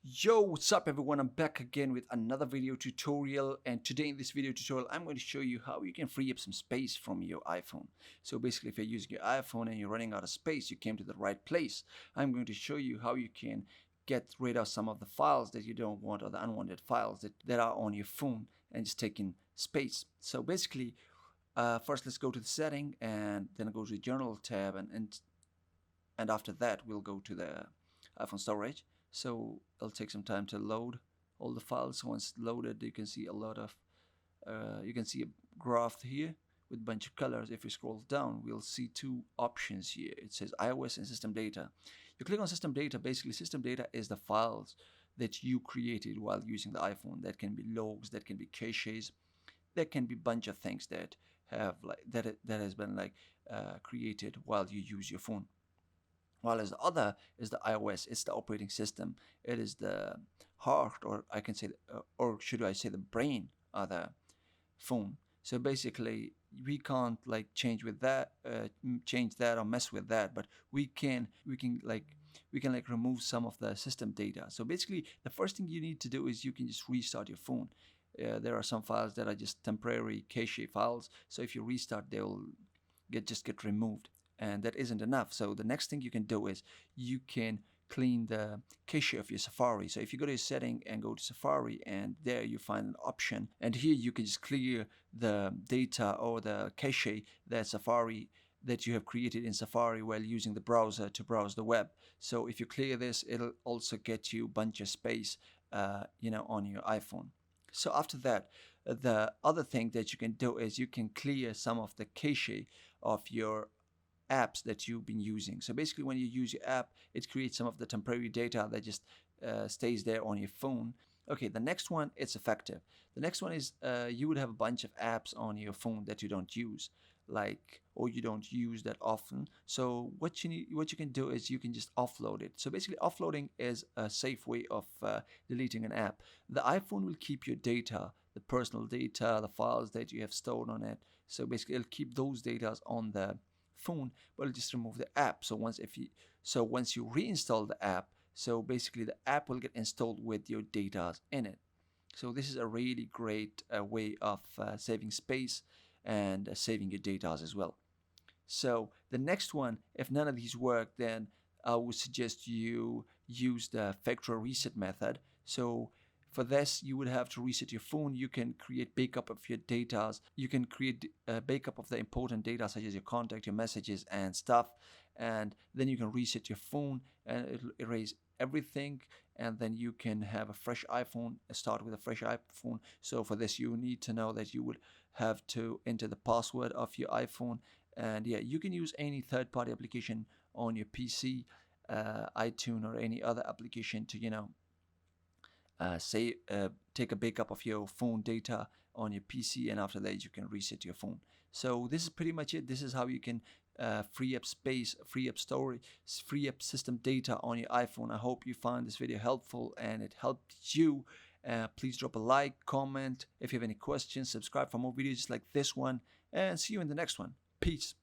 Yo, what's up everyone? I'm back again with another video tutorial, and today in this video tutorial I'm going to show you how you can free up some space from your iPhone. So basically, if you're using your iPhone and you're running out of space, you came to the right place. I'm going to show you how you can get rid of some of the files that you don't want, or the unwanted files that are on your phone and just taking space. So basically, first let's go to the setting and then go to the Journal tab, and after that we'll go to the iPhone storage. So it'll take some time to load all the files. Once loaded, you can see a lot of you can see a graph here with a bunch of colors. If we scroll down, we'll see two options here. It says iOS and system data. You click on system data. Basically, system data is the files that you created while using the iPhone. That can be logs, that can be caches, that can be a bunch of things that have that has been created while you use your phone. While as the other is the iOS, it's the operating system. It is the heart, or I can say, or should I say, the brain of the phone. So basically, we can't change that or mess with that, but we can remove some of the system data. So basically, the first thing you need to do is you can just restart your phone. There are some files that are just temporary cache files. So if you restart, they will get removed. And that isn't enough. So the next thing you can do is you can clean the cache of your Safari. So if you go to your setting and go to Safari, and there you find an option, and here you can just clear the data or the cache that you have created in Safari while using the browser to browse the web. So if you clear this, it'll also get you a bunch of space on your iPhone. So after that, the other thing that you can do is you can clear some of the cache of your apps that you've been using. So basically, when you use your app, it creates some of the temporary data that just stays there on your phone. Okay, the next one, it's effective. The next one is you would have a bunch of apps on your phone that you don't use, or you don't use that often. So what you can do is you can just offload it. So basically, offloading is a safe way of deleting an app. The iPhone will keep your data, the personal data, the files that you have stored on it. So basically, it'll keep those data on the phone, but it'll just remove the app. So once you reinstall the app, so basically the app will get installed with your data in it. So this is a really great way of saving space and saving your data as well. So the next one, if none of these work, then I would suggest you use the factory reset method. So for this, you would have to reset your phone. You can create backup of your data. You can create a backup of the important data, such as your contact, your messages, and stuff. And then you can reset your phone, and it'll erase everything. And then you can have a fresh iPhone. Start with a fresh iPhone. So for this, you need to know that you would have to enter the password of your iPhone. And yeah, you can use any third-party application on your PC, iTunes, or any other application to take a backup of your phone data on your PC, and after that you can reset your phone. So this is pretty much it. This is how you can free up space, free up storage, free up system data on your iPhone. I hope you found this video helpful and it helped you. Please drop a like, comment. If you have any questions, subscribe for more videos like this one, and see you in the next one. Peace.